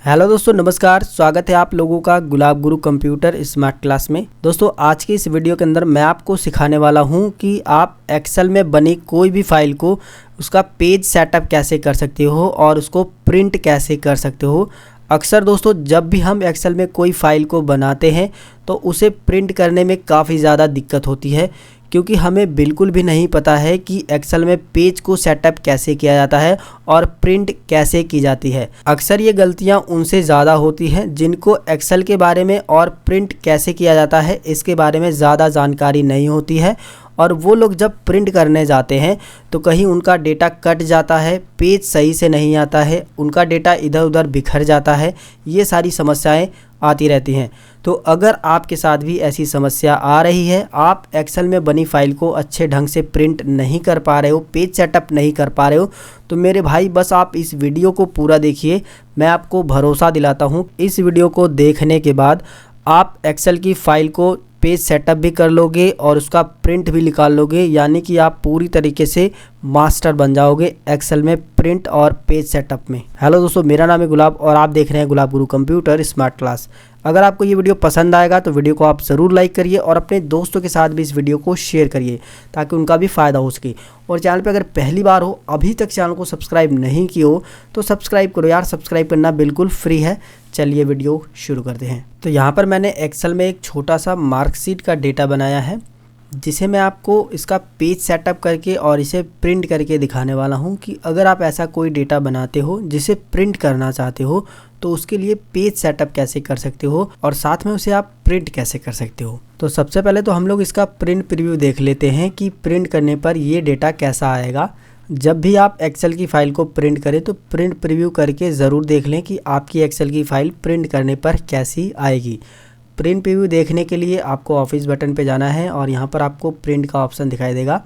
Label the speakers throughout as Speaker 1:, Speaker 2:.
Speaker 1: Hello दोस्तों, नमस्कार। स्वागत है आप लोगों का गुलाब गुरु कंप्यूटर स्मार्ट क्लास में। दोस्तों, आज की इस वीडियो के अंदर मैं आपको सिखाने वाला हूं कि आप एक्सेल में बनी कोई भी फाइल को उसका पेज सेटअप कैसे कर सकते हो और उसको प्रिंट कैसे कर सकते हो। अक्सर दोस्तों, जब भी हम एक्सेल में कोई फाइल को बनाते हैं तो उसे प्रिंट करने में काफ़ी ज़्यादा दिक्कत होती है, क्योंकि हमें बिल्कुल भी नहीं पता है कि एक्सेल में पेज को सेटअप कैसे किया जाता है और प्रिंट कैसे की जाती है। अक्सर ये गलतियां उनसे ज़्यादा होती हैं जिनको एक्सेल के बारे में और प्रिंट कैसे किया जाता है इसके बारे में ज़्यादा जानकारी नहीं होती है, और वो लोग जब प्रिंट करने जाते हैं तो कहीं उनका डेटा कट जाता है, पेज सही से नहीं आता है, उनका डेटा इधर उधर बिखर जाता है। ये सारी समस्याएं आती रहती हैं। तो अगर आपके साथ भी ऐसी समस्या आ रही है, आप एक्सेल में बनी फाइल को अच्छे ढंग से प्रिंट नहीं कर पा रहे हो, पेज सेटअप नहीं कर पा रहे हो, तो मेरे भाई बस आप इस वीडियो को पूरा देखिए। मैं आपको भरोसा दिलाता हूँ, इस वीडियो को देखने के बाद आप एक्सेल की फ़ाइल को पेज सेटअप भी कर लोगे और उसका प्रिंट भी निकाल लोगे, यानी कि आप पूरी तरीके से मास्टर बन जाओगे एक्सेल में प्रिंट और पेज सेटअप में। हेलो दोस्तों, मेरा नाम है गुलाब और आप देख रहे हैं गुलाब गुरु कंप्यूटर स्मार्ट क्लास। अगर आपको ये वीडियो पसंद आएगा तो वीडियो को आप ज़रूर लाइक करिए और अपने दोस्तों के साथ भी इस वीडियो को शेयर करिए ताकि उनका भी फ़ायदा हो सके। और चैनल पे अगर पहली बार हो, अभी तक चैनल को सब्सक्राइब नहीं किए हो तो सब्सक्राइब करो यार, सब्सक्राइब करना बिल्कुल फ्री है। चलिए वीडियो शुरू करते हैं। तो यहाँ पर मैंने एक्सेल में एक छोटा सा मार्कशीट का डेटा बनाया है, जिसे मैं आपको इसका पेज सेटअप करके और इसे प्रिंट करके दिखाने वाला हूँ कि अगर आप ऐसा कोई डेटा बनाते हो जिसे प्रिंट करना चाहते हो तो उसके लिए पेज सेटअप कैसे कर सकते हो और साथ में उसे आप प्रिंट कैसे कर सकते हो। तो सबसे पहले तो हम लोग इसका प्रिंट प्रीव्यू देख लेते हैं कि प्रिंट करने पर ये डेटा कैसा आएगा। जब भी आप एक्सेल की फ़ाइल को प्रिंट करें तो प्रिंट प्रीव्यू करके ज़रूर देख लें कि आपकी एक्सेल की फ़ाइल प्रिंट करने पर कैसी आएगी। प्रिंट प्रीव्यू देखने के लिए आपको ऑफिस बटन पे जाना है और यहाँ पर आपको प्रिंट का ऑप्शन दिखाई देगा।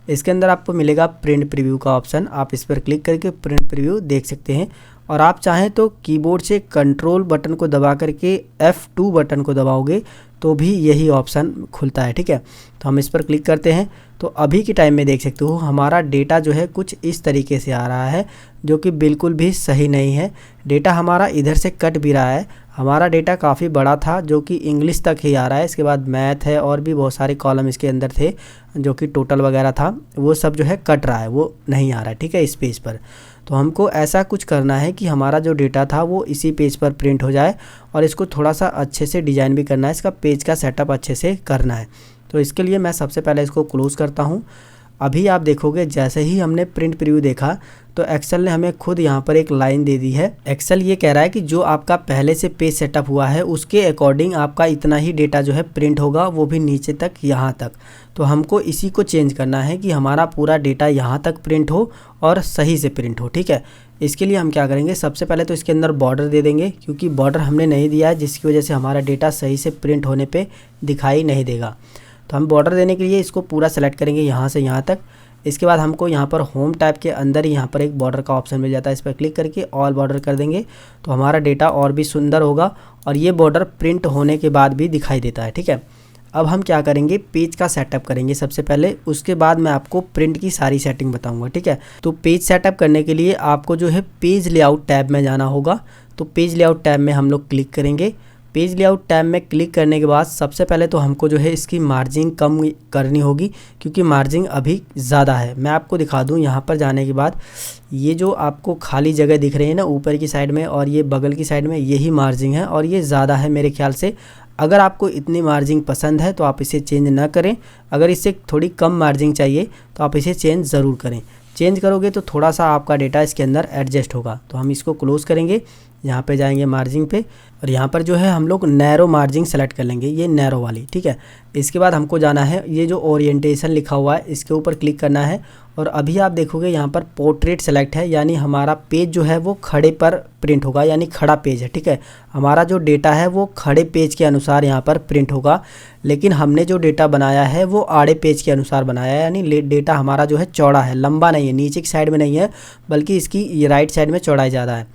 Speaker 1: इसके अंदर आपको मिलेगा प्रिंट प्रीव्यू का ऑप्शन, आप इस पर क्लिक करके प्रिंट प्रीव्यू देख सकते हैं। और आप चाहें तो कीबोर्ड से कंट्रोल बटन को दबा करके F2 बटन को दबाओगे तो भी यही ऑप्शन खुलता है। ठीक है, तो हम इस पर क्लिक करते हैं तो अभी के टाइम में देख सकते हो हमारा डेटा जो है कुछ इस तरीके से आ रहा है, जो कि बिल्कुल भी सही नहीं है। डेटा हमारा इधर से कट भी रहा है। हमारा डेटा काफ़ी बड़ा था जो कि इंग्लिश तक ही आ रहा है, इसके बाद मैथ है और भी बहुत सारे कॉलम इसके अंदर थे जो कि टोटल वगैरह था, वो सब जो है कट रहा है, वो नहीं आ रहा है। ठीक है, इस पेज पर तो हमको ऐसा कुछ करना है कि हमारा जो डेटा था वो इसी पेज पर प्रिंट हो जाए और इसको थोड़ा सा अच्छे से डिज़ाइन भी करना है, इसका पेज का सेटअप अच्छे से करना है। तो इसके लिए मैं सबसे पहले इसको क्लोज़ करता हूँ। अभी आप देखोगे जैसे ही हमने प्रिंट प्रीव्यू देखा तो एक्सेल ने हमें खुद यहाँ पर एक लाइन दे दी है। एक्सेल ये कह रहा है कि जो आपका पहले से पेज सेटअप हुआ है उसके अकॉर्डिंग आपका इतना ही डेटा जो है प्रिंट होगा, वो भी नीचे तक, यहाँ तक। तो हमको इसी को चेंज करना है कि हमारा पूरा डेटा यहाँ तक प्रिंट हो और सही से प्रिंट हो। ठीक है, इसके लिए हम क्या करेंगे, सबसे पहले तो इसके अंदर बॉर्डर दे देंगे, क्योंकि बॉर्डर हमने नहीं दिया है जिसकी वजह से हमारा डेटा सही से प्रिंट होने पर दिखाई नहीं देगा। तो हम बॉर्डर देने के लिए इसको पूरा सेलेक्ट करेंगे यहाँ से यहाँ तक। इसके बाद हमको यहाँ पर होम टैब के अंदर ही यहाँ पर एक बॉर्डर का ऑप्शन मिल जाता है, इस पर क्लिक करके ऑल बॉर्डर कर देंगे तो हमारा डेटा और भी सुंदर होगा और ये बॉर्डर प्रिंट होने के बाद भी दिखाई देता है। ठीक है, अब हम क्या करेंगे, पेज का सेटअप करेंगे सबसे पहले, उसके बाद मैं आपको प्रिंट की सारी सेटिंग बताऊँगा। ठीक है, तो पेज सेटअप करने के लिए आपको जो है पेज लेआउट टैब में जाना होगा। तो पेज लेआउट टैब में हम लोग क्लिक करेंगे। पेज लेआउट टैब में क्लिक करने के बाद सबसे पहले तो हमको जो है इसकी मार्जिन कम करनी होगी, क्योंकि मार्जिन अभी ज़्यादा है। मैं आपको दिखा दूं, यहाँ पर जाने के बाद ये जो आपको खाली जगह दिख रही है ना ऊपर की साइड में और ये बगल की साइड में, यही मार्जिन है और ये ज़्यादा है मेरे ख्याल से। अगर आपको इतनी मार्जिन पसंद है तो आप इसे चेंज ना करें, अगर इससे थोड़ी कम मार्जिन चाहिए तो आप इसे चेंज ज़रूर करें। चेंज करोगे तो थोड़ा सा आपका डेटा इसके अंदर एडजस्ट होगा। तो हम इसको क्लोज़ करेंगे, यहाँ पे जाएंगे मार्जिन पे और यहाँ पर जो है हम लोग नैरो मार्जिन सेलेक्ट कर लेंगे, ये नैरो वाली। ठीक है, इसके बाद हमको जाना है, ये जो ओरिएंटेशन लिखा हुआ है इसके ऊपर क्लिक करना है और अभी आप देखोगे यहाँ पर पोर्ट्रेट सेलेक्ट है, यानी हमारा पेज जो है वो खड़े पर प्रिंट होगा, यानी खड़ा पेज है। ठीक है, हमारा जो डेटा है वो खड़े पेज के अनुसार यहाँ पर प्रिंट होगा, लेकिन हमने जो डेटा बनाया है वो आड़े पेज के अनुसार बनाया है, यानी डेटा हमारा जो है चौड़ा है, लंबा नहीं है, नीचे की साइड में नहीं है, बल्कि इसकी राइट साइड में चौड़ाई ज़्यादा है,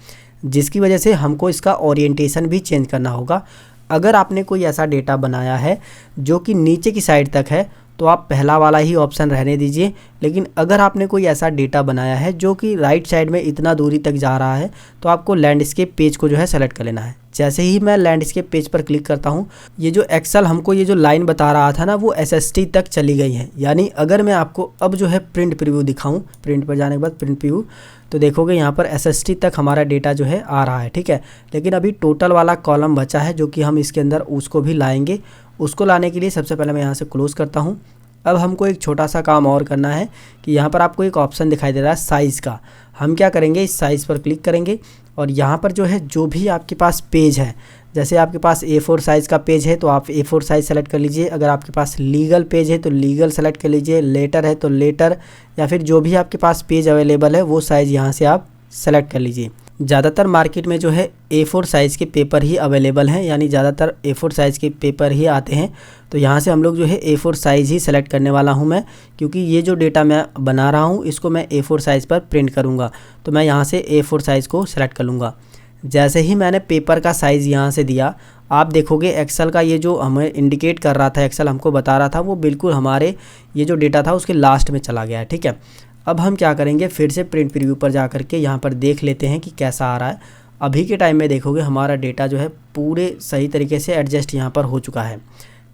Speaker 1: जिसकी वजह से हमको इसका ओरिएंटेशन भी चेंज करना होगा। अगर आपने कोई ऐसा डेटा बनाया है जो कि नीचे की साइड तक है तो आप पहला वाला ही ऑप्शन रहने दीजिए। लेकिन अगर आपने कोई ऐसा डेटा बनाया है जो कि राइट साइड में इतना दूरी तक जा रहा है, तो आपको लैंडस्केप पेज को जो है सेलेक्ट कर लेना है। जैसे ही मैं लैंडस्केप पेज पर क्लिक करता हूँ, ये जो एक्सेल हमको ये जो लाइन बता रहा था ना, वो SST तक चली गई है। यानी अगर मैं आपको अब जो है प्रिंट प्रीव्यू दिखाऊं, प्रिंट पर जाने के बाद प्रिंट प्रीव्यू, तो देखोगे यहाँ पर SST तक हमारा डेटा जो है आ रहा है, ठीक है। लेकिन अभी टोटल वाला कॉलम बचा है जो कि हम इसके अंदर उसको भी लाएंगे। उसको लाने के लिए सबसे पहले मैं यहाँ से क्लोज़ करता हूँ। अब हमको एक छोटा सा काम और करना है कि यहाँ पर आपको एक ऑप्शन दिखाई दे रहा है साइज़ का। हम क्या करेंगे, इस साइज़ पर क्लिक करेंगे और यहाँ पर जो है जो भी आपके पास पेज है, जैसे आपके पास A4 साइज़ का पेज है तो आप A4 साइज़ सेलेक्ट कर लीजिए। अगर आपके पास लीगल पेज है तो लीगल सेलेक्ट कर लीजिए, लेटर है तो लेटर, या फिर जो भी आपके पास पेज अवेलेबल है वो साइज़ यहाँ से आप सेलेक्ट कर लीजिए। ज़्यादातर मार्केट में जो है A4 साइज़ के पेपर ही अवेलेबल हैं, यानी ज़्यादातर A4 साइज़ के पेपर ही आते हैं। तो यहाँ से हम लोग जो है A4 साइज़ ही सेलेक्ट करने वाला हूँ मैं, क्योंकि ये जो डेटा मैं बना रहा हूँ इसको मैं A4 साइज़ पर प्रिंट करूँगा। तो मैं यहाँ से A4 साइज़ को सेलेक्ट कर लूँगा। जैसे ही मैंने पेपर का साइज़ यहाँ से दिया, आप देखोगे एक्सेल का ये जो हमें इंडिकेट कर रहा था, एक्सेल हमको बता रहा था, वो बिल्कुल हमारे ये जो डेटा था उसके लास्ट में चला गया है, ठीक है। अब हम क्या करेंगे, फिर से प्रिंट प्रीव्यू पर जा करके यहाँ पर देख लेते हैं कि कैसा आ रहा है। अभी के टाइम में देखोगे हमारा डेटा जो है पूरे सही तरीके से एडजस्ट यहाँ पर हो चुका है,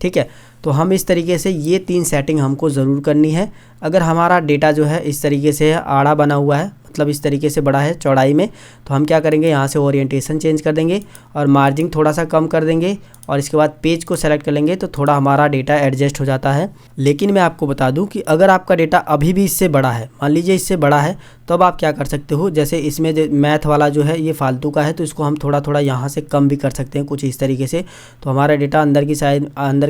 Speaker 1: ठीक है। तो हम इस तरीके से ये 3 सेटिंग हमको ज़रूर करनी है। अगर हमारा डेटा जो है इस तरीके से आड़ा बना हुआ है, मतलब इस तरीके से बड़ा है चौड़ाई में, तो हम क्या करेंगे, यहाँ से ओरिएंटेशन चेंज कर देंगे और मार्जिन थोड़ा सा कम कर देंगे और इसके बाद पेज को सेलेक्ट कर लेंगे, तो थोड़ा हमारा डेटा एडजस्ट हो जाता है। लेकिन मैं आपको बता दूं कि अगर आपका डेटा अभी भी इससे बड़ा है, मान लीजिए इससे बड़ा है, तो अब आप क्या कर सकते हो, जैसे इसमें जो मैथ वाला जो है ये फालतू का है, तो इसको हम थोड़ा थोड़ा यहाँ से कम भी कर सकते हैं कुछ इस तरीके से। तो हमारा डेटा अंदर की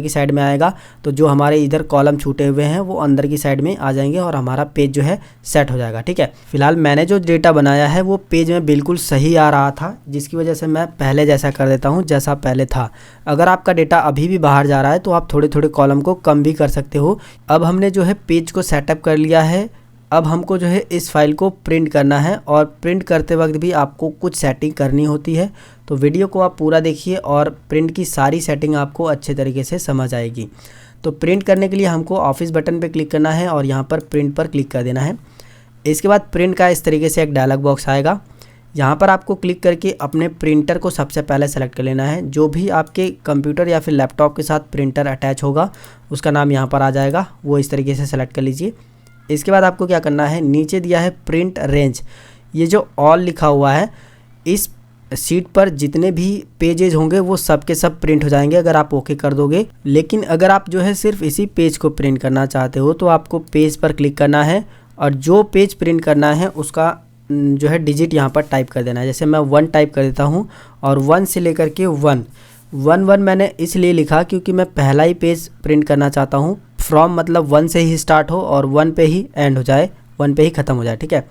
Speaker 1: साइड में आएगा, तो जो हमारे इधर कॉलम छूटे हुए हैं वो अंदर की साइड में आ जाएंगे और हमारा पेज जो है सेट हो जाएगा, ठीक है। फिलहाल मैंने जो डेटा बनाया है वो पेज में बिल्कुल सही आ रहा था, जिसकी वजह से मैं पहले जैसा कर देता हूँ जैसा पहले था। अगर आपका डेटा अभी भी बाहर जा रहा है तो आप थोड़े थोड़े कॉलम को कम भी कर सकते हो। अब हमने जो है पेज को सेटअप कर लिया है। अब हमको जो है इस फाइल को प्रिंट करना है और प्रिंट करते वक्त भी आपको कुछ सेटिंग करनी होती है। तो वीडियो को आप पूरा देखिए और प्रिंट की सारी सेटिंग आपको अच्छे तरीके से समझ आएगी। तो प्रिंट करने के लिए हमको ऑफिस बटन पे क्लिक करना है और यहाँ पर प्रिंट पर क्लिक कर देना है। इसके बाद प्रिंट का इस तरीके से एक डायलॉग बॉक्स आएगा। यहाँ पर आपको क्लिक करके अपने प्रिंटर को सबसे पहले सेलेक्ट कर लेना है। जो भी आपके कंप्यूटर या फिर लैपटॉप के साथ प्रिंटर अटैच होगा उसका नाम यहाँ पर आ जाएगा, वो इस तरीके से सेलेक्ट कर लीजिए। इसके बाद आपको क्या करना है, नीचे दिया है प्रिंट रेंज, ये जो ऑल लिखा हुआ है, इस सीट पर जितने भी पेजेज होंगे वो सब के सब प्रिंट हो जाएंगे अगर आप ओके कर दोगे। लेकिन अगर आप जो है सिर्फ इसी पेज को प्रिंट करना चाहते हो तो आपको पेज पर क्लिक करना है और जो पेज प्रिंट करना है उसका जो है डिजिट यहाँ पर टाइप कर देना है। जैसे मैं 1 टाइप कर देता हूँ और 1 से लेकर के 1 मैंने इसलिए लिखा क्योंकि मैं पहला ही पेज प्रिंट करना चाहता हूँ। फ्रॉम मतलब 1 से ही स्टार्ट हो और 1 पे ही एंड हो जाए, 1 पे ही ख़त्म हो जाए, ठीक है।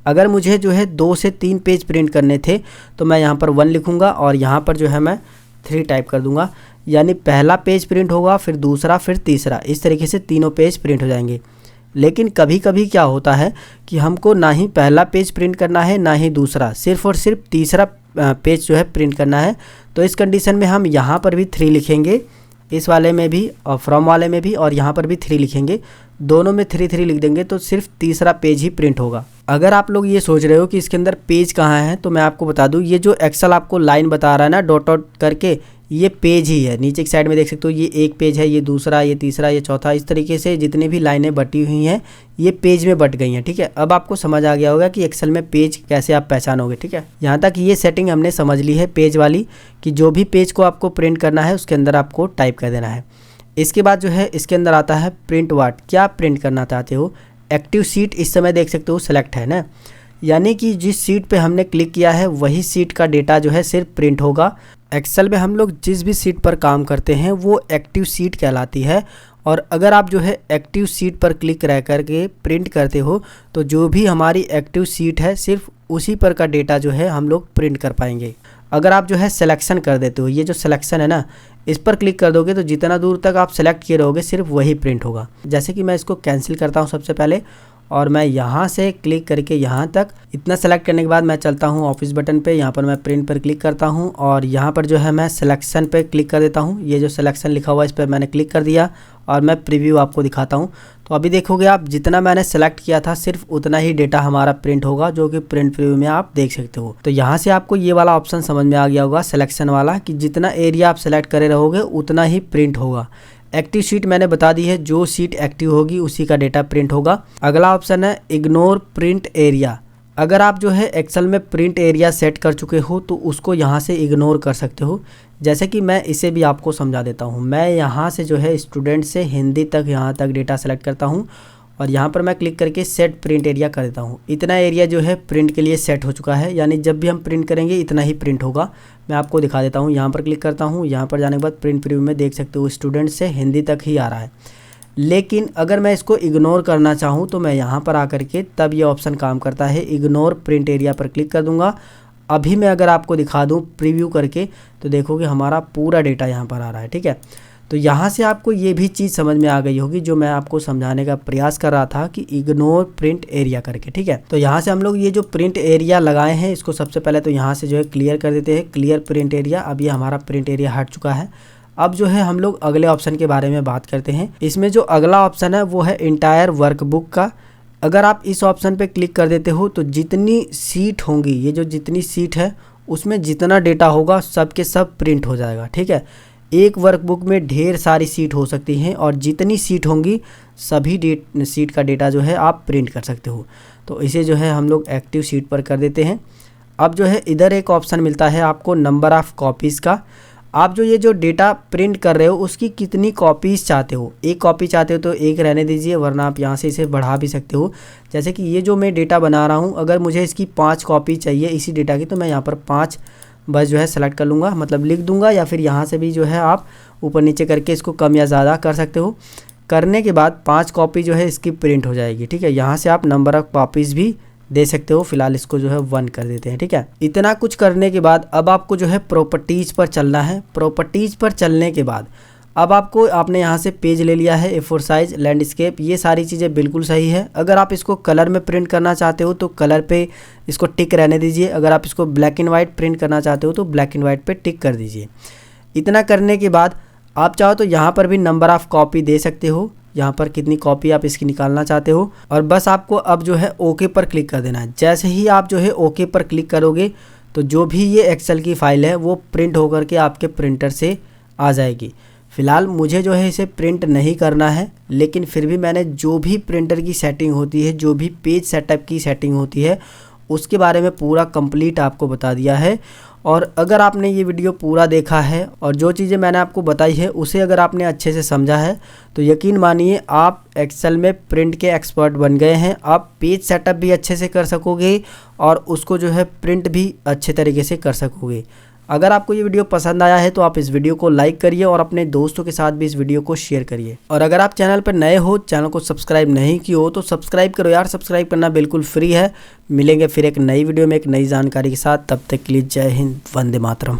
Speaker 1: अगर मुझे जो है 2 से 3 पेज प्रिंट करने थे तो मैं यहाँ पर 1 लिखूँगा और यहाँ पर जो है मैं 3 टाइप कर दूँगा। यानी पहला पेज प्रिंट होगा, फिर दूसरा, फिर तीसरा, इस तरीके से तीनों पेज प्रिंट हो जाएंगे। लेकिन कभी कभी क्या होता है कि हमको ना ही पहला पेज प्रिंट करना है ना ही दूसरा, सिर्फ और सिर्फ तीसरा पेज जो है प्रिंट करना है। तो इस कंडीशन में हम यहाँ पर भी 3 लिखेंगे, इस वाले में भी और फ्रॉम वाले में भी, और यहाँ पर भी 3 लिखेंगे। दोनों में 3 लिख देंगे तो सिर्फ तीसरा पेज ही प्रिंट होगा। अगर आप लोग ये सोच रहे हो कि इसके अंदर पेज कहाँ है, तो मैं आपको बता दूँ, ये जो एक्सेल आपको लाइन बता रहा है ना डॉट डॉट करके, ये पेज ही है। नीचे की साइड में देख सकते हो ये एक पेज है, ये दूसरा, ये तीसरा, ये चौथा, इस तरीके से जितनी भी लाइनें बटी हुई हैं ये पेज में बट गई हैं, ठीक है। अब आपको समझ आ गया होगा कि एक्सेल में पेज कैसे आप पहचानोगे, ठीक है। यहाँ तक ये सेटिंग हमने समझ ली है पेज वाली, कि जो भी पेज को आपको प्रिंट करना है उसके अंदर आपको टाइप कर देना है। इसके बाद जो है इसके अंदर आता है प्रिंट वाट, क्या प्रिंट करना चाहते हो। एक्टिव सीट इस समय देख सकते हो सेलेक्ट है ना, यानी कि जिस सीट पे हमने क्लिक किया है वही सीट का डेटा जो है सिर्फ प्रिंट होगा। एक्सेल में हम लोग जिस भी सीट पर काम करते हैं वो एक्टिव सीट कहलाती है। और अगर आप जो है एक्टिव सीट पर क्लिक रह करके प्रिंट करते हो तो जो भी हमारी एक्टिव सीट है सिर्फ उसी पर का डेटा जो है हम लोग प्रिंट कर पाएंगे। अगर आप जो है सिलेक्शन कर देते हो, ये जो सिलेक्शन है ना, इस पर क्लिक कर दोगे तो जितना दूर तक आप सेलेक्ट किए रहोगे सिर्फ वही प्रिंट होगा। जैसे कि मैं इसको कैंसिल करता हूँ सबसे पहले और मैं यहाँ से क्लिक करके यहाँ तक इतना सेलेक्ट करने के बाद मैं चलता हूँ ऑफिस बटन पे। यहाँ पर मैं प्रिंट पर क्लिक करता हूँ और यहाँ पर जो है मैं सिलेक्शन पे क्लिक कर देता हूँ। ये जो सिलेक्शन लिखा हुआ है इस पर मैंने क्लिक कर दिया और मैं प्रीव्यू आपको दिखाता हूँ। तो अभी देखोगे आप जितना मैंने सेलेक्ट किया था सिर्फ उतना ही डेटा हमारा प्रिंट होगा, जो कि प्रिंट प्रीव्यू में आप देख सकते हो। तो यहाँ से आपको ये वाला ऑप्शन समझ में आ गया होगा सिलेक्शन वाला, कि जितना एरिया आप सेलेक्ट करे रहोगे उतना ही प्रिंट होगा। एक्टिव शीट मैंने बता दी है, जो शीट एक्टिव होगी उसी का डेटा प्रिंट होगा। अगला ऑप्शन है इग्नोर प्रिंट एरिया। अगर आप जो है एक्सेल में प्रिंट एरिया सेट कर चुके हो तो उसको यहाँ से इग्नोर कर सकते हो। जैसे कि मैं इसे भी आपको समझा देता हूँ। मैं यहाँ से जो है स्टूडेंट से हिंदी तक यहाँ तक डेटा सेलेक्ट करता हूँ और यहाँ पर मैं क्लिक करके सेट प्रिंट एरिया कर देता हूँ। इतना एरिया जो है प्रिंट के लिए सेट हो चुका है, यानी जब भी हम प्रिंट करेंगे इतना ही प्रिंट होगा। मैं आपको दिखा देता हूँ। यहाँ पर क्लिक करता हूँ, यहाँ पर जाने के बाद प्रिंट प्रीव्यू में देख सकते हो स्टूडेंट से हिंदी तक ही आ रहा है। लेकिन अगर मैं इसको इग्नोर करना चाहूँ तो मैं यहाँ पर आकर के तब ये ऑप्शन काम करता है। इग्नोर प्रिंट एरिया पर क्लिक कर दूंगा। अभी मैं अगर आपको दिखा दूँ प्रीव्यू करके तो देखोगे हमारा पूरा डेटा यहाँ पर आ रहा है। ठीक है, तो यहाँ से आपको ये भी चीज़ समझ में आ गई होगी जो मैं आपको समझाने का प्रयास कर रहा था कि इग्नोर प्रिंट एरिया करके। ठीक है, तो यहाँ से हम लोग ये जो प्रिंट एरिया लगाए हैं इसको सबसे पहले तो यहाँ से जो है क्लियर कर देते हैं। Clear print area. अब ये हमारा प्रिंट एरिया हट चुका है। अब जो है हम लोग अगले ऑप्शन के बारे में बात करते हैं। इसमें जो अगला ऑप्शन है वो है इंटायर वर्कबुक का। अगर आप इस ऑप्शन पे क्लिक कर देते हो तो जितनी सीट होंगी, ये जो जितनी सीट है उसमें जितना डेटा होगा सब के सब प्रिंट हो जाएगा। ठीक है, एक वर्कबुक में ढेर सारी सीट हो सकती हैं और जितनी सीट होंगी सभी सीट का डेटा जो है आप प्रिंट कर सकते हो। तो इसे जो है हम लोग एक्टिव सीट पर कर देते हैं। अब जो है इधर एक ऑप्शन मिलता है आपको नंबर ऑफ़ कॉपीज़ का। आप जो ये जो डेटा प्रिंट कर रहे हो उसकी कितनी कॉपीज़ चाहते हो। एक कॉपी चाहते हो तो एक रहने दीजिए, वरना आप यहाँ से इसे बढ़ा भी सकते हो। जैसे कि ये जो मैं डेटा बना रहा हूँ, अगर मुझे इसकी 5 कॉपी चाहिए इसी डेटा की, तो मैं यहाँ पर 5 बस जो है सेलेक्ट कर लूँगा, मतलब लिख दूँगा, या फिर यहाँ से भी जो है आप ऊपर नीचे करके इसको कम या ज़्यादा कर सकते हो। करने के बाद 5 कॉपी जो है इसकी प्रिंट हो जाएगी। ठीक है, यहाँ से आप नंबर ऑफ़ कॉपीज़ भी दे सकते हो। फिलहाल इसको जो है 1 कर देते हैं। ठीक है, इतना कुछ करने के बाद अब आपको जो है प्रॉपर्टीज़ पर चलना है। प्रॉपर्टीज़ पर चलने के बाद अब आपने यहाँ से पेज ले लिया है, A4 साइज़, लैंडस्केप, ये सारी चीज़ें बिल्कुल सही है। अगर आप इसको कलर में प्रिंट करना चाहते हो तो कलर पे इसको टिक रहने दीजिए। अगर आप इसको ब्लैक एंड वाइट प्रिंट करना चाहते हो तो ब्लैक एंड वाइट पे टिक कर दीजिए। इतना करने के बाद आप चाहो तो यहाँ पर भी नंबर ऑफ़ कॉपी दे सकते हो, यहाँ पर कितनी कॉपी आप इसकी निकालना चाहते हो, और बस आपको अब जो है ओके पर क्लिक कर देना है। जैसे ही आप जो है ओके पर क्लिक करोगे तो जो भी ये एक्सेल की फ़ाइल है वो प्रिंट होकर के आपके प्रिंटर से आ जाएगी। फ़िलहाल मुझे जो है इसे प्रिंट नहीं करना है, लेकिन फिर भी मैंने जो भी प्रिंटर की सेटिंग होती है, जो भी पेज सेटअप की सेटिंग होती है, उसके बारे में पूरा कंप्लीट आपको बता दिया है। और अगर आपने ये वीडियो पूरा देखा है और जो चीज़ें मैंने आपको बताई है उसे अगर आपने अच्छे से समझा है तो यकीन मानिए आप एक्सेल में प्रिंट के एक्सपर्ट बन गए हैं। आप पेज सेटअप भी अच्छे से कर सकोगे और उसको जो है प्रिंट भी अच्छे तरीके से कर सकोगे। अगर आपको ये वीडियो पसंद आया है तो आप इस वीडियो को लाइक करिए और अपने दोस्तों के साथ भी इस वीडियो को शेयर करिए। और अगर आप चैनल पर नए हो, चैनल को सब्सक्राइब नहीं किए हो तो सब्सक्राइब करो यार। सब्सक्राइब करना बिल्कुल फ्री है। मिलेंगे फिर एक नई वीडियो में एक नई जानकारी के साथ। तब तक के लिए जय हिंद, वंदे मातरम।